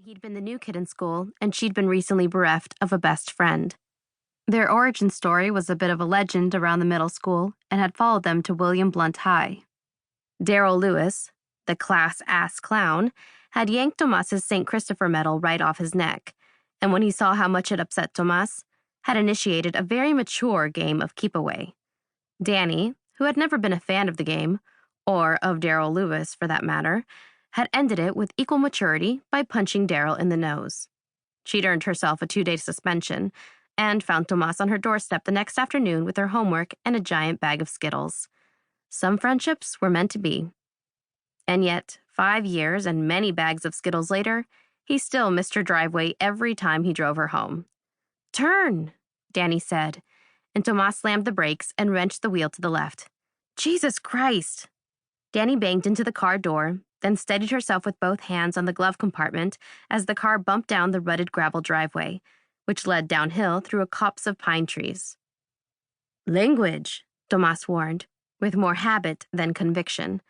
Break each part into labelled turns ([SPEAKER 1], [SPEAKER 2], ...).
[SPEAKER 1] He'd been the new kid in school, and she'd been recently bereft of a best friend. Their origin story was a bit of a legend around the middle school and had followed them to William Blunt High. Darrell Lewis, the class-ass clown, had yanked Tomas's St. Christopher medal right off his neck, and when he saw how much it upset Tomas, had initiated a very mature game of keep-away. Dani, who had never been a fan of the game, or of Darrell Lewis for that matter, had ended it with equal maturity by punching Darrell in the nose. She'd earned herself a 2-day suspension and found Tomas on her doorstep the next afternoon with her homework and a giant bag of Skittles. Some friendships were meant to be. And yet, 5 years and many bags of Skittles later, he still missed her driveway every time he drove her home. "Turn," Dani said, and Tomas slammed the brakes and wrenched the wheel to the left. "Jesus Christ!" Dani banged into the car door, then steadied herself with both hands on the glove compartment as the car bumped down the rutted gravel driveway, which led downhill through a copse of pine trees. "Language," Tomas warned, with more habit than conviction.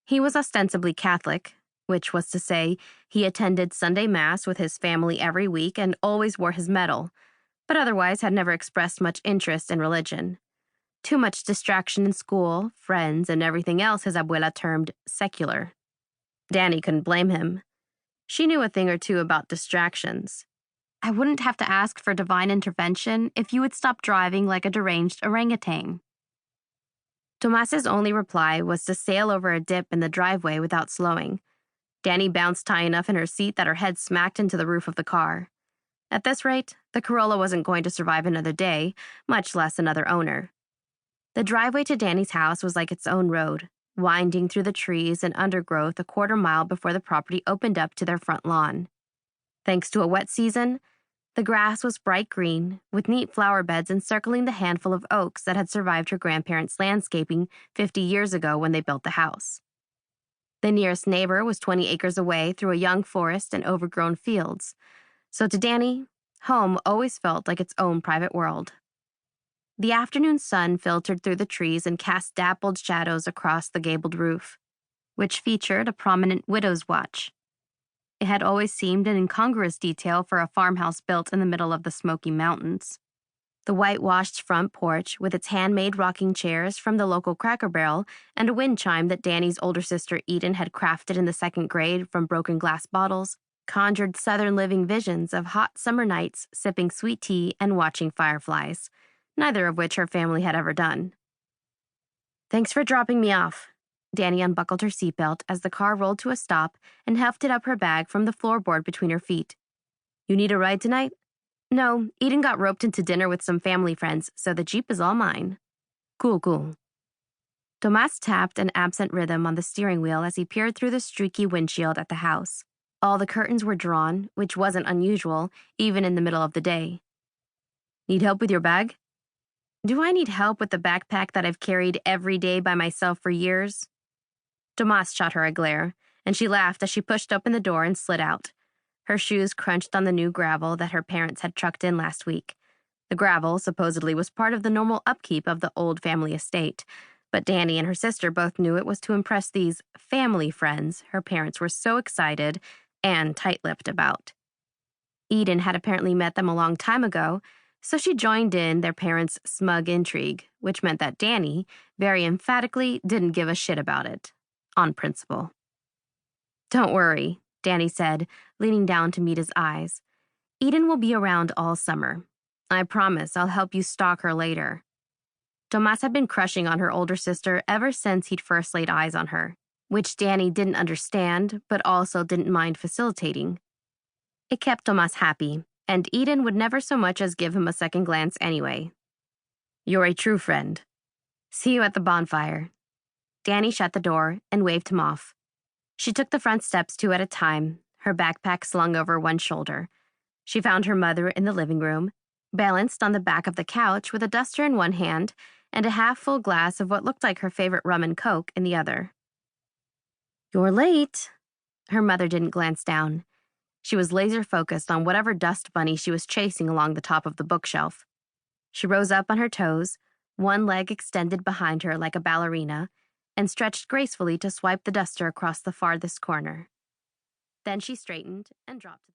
[SPEAKER 1] He was ostensibly Catholic, which was to say he attended Sunday Mass with his family every week and always wore his medal, but otherwise had never expressed much interest in religion. Too much distraction in school, friends, and everything else his abuela termed secular. Dani couldn't blame him. She knew a thing or two about distractions. "I wouldn't have to ask for divine intervention if you would stop driving like a deranged orangutan." Tomas's only reply was to sail over a dip in the driveway without slowing. Dani bounced high enough in her seat that her head smacked into the roof of the car. At this rate, the Corolla wasn't going to survive another day, much less another owner. The driveway to Dani's house was like its own road, winding through the trees and undergrowth a quarter-mile before the property opened up to their front lawn. Thanks to a wet season, the grass was bright green, with neat flower beds encircling the handful of oaks that had survived her grandparents' landscaping 50 years ago when they built the house. The nearest neighbor was 20 acres away through a young forest and overgrown fields, so to Dani, home always felt like its own private world. The afternoon sun filtered through the trees and cast dappled shadows across the gabled roof, which featured a prominent widow's watch. It had always seemed an incongruous detail for a farmhouse built in the middle of the Smoky Mountains. The whitewashed front porch, with its handmade rocking chairs from the local Cracker Barrel and a wind chime that Dani's older sister Eden had crafted in the 2nd grade from broken glass bottles, conjured Southern living visions of hot summer nights sipping sweet tea and watching fireflies, neither of which her family had ever done. "Thanks for dropping me off." Dani unbuckled her seatbelt as the car rolled to a stop and hefted up her bag from the floorboard between her feet. "You need a ride tonight?" "No, Eden got roped into dinner with some family friends, so the Jeep is all mine." Cool. Tomas tapped an absent rhythm on the steering wheel as he peered through the streaky windshield at the house. All the curtains were drawn, which wasn't unusual, even in the middle of the day. "Need help with your bag?" "Do I need help with the backpack that I've carried every day by myself for years?" Tomas shot her a glare, and she laughed as she pushed open the door and slid out. Her shoes crunched on the new gravel that her parents had trucked in last week. The gravel, supposedly, was part of the normal upkeep of the old family estate, but Dani and her sister both knew it was to impress these family friends her parents were so excited and tight-lipped about. Eden had apparently met them a long time ago, so she joined in their parents' smug intrigue, which meant that Dani, very emphatically, didn't give a shit about it, on principle. "Don't worry," Dani said, leaning down to meet his eyes. "Eden will be around all summer. I promise I'll help you stalk her later." Tomas had been crushing on her older sister ever since he'd first laid eyes on her, which Dani didn't understand, but also didn't mind facilitating. It kept Tomas happy, and Eden would never so much as give him a second glance anyway. "You're a true friend. See you at the bonfire." Dani shut the door and waved him off. She took the front steps 2 at a time, her backpack slung over one shoulder. She found her mother in the living room, balanced on the back of the couch with a duster in one hand and a half-full glass of what looked like her favorite rum and coke in the other. "You're late." Her mother didn't glance down. She was laser-focused on whatever dust bunny she was chasing along the top of the bookshelf. She rose up on her toes, one leg extended behind her like a ballerina, and stretched gracefully to swipe the duster across the farthest corner. Then she straightened and dropped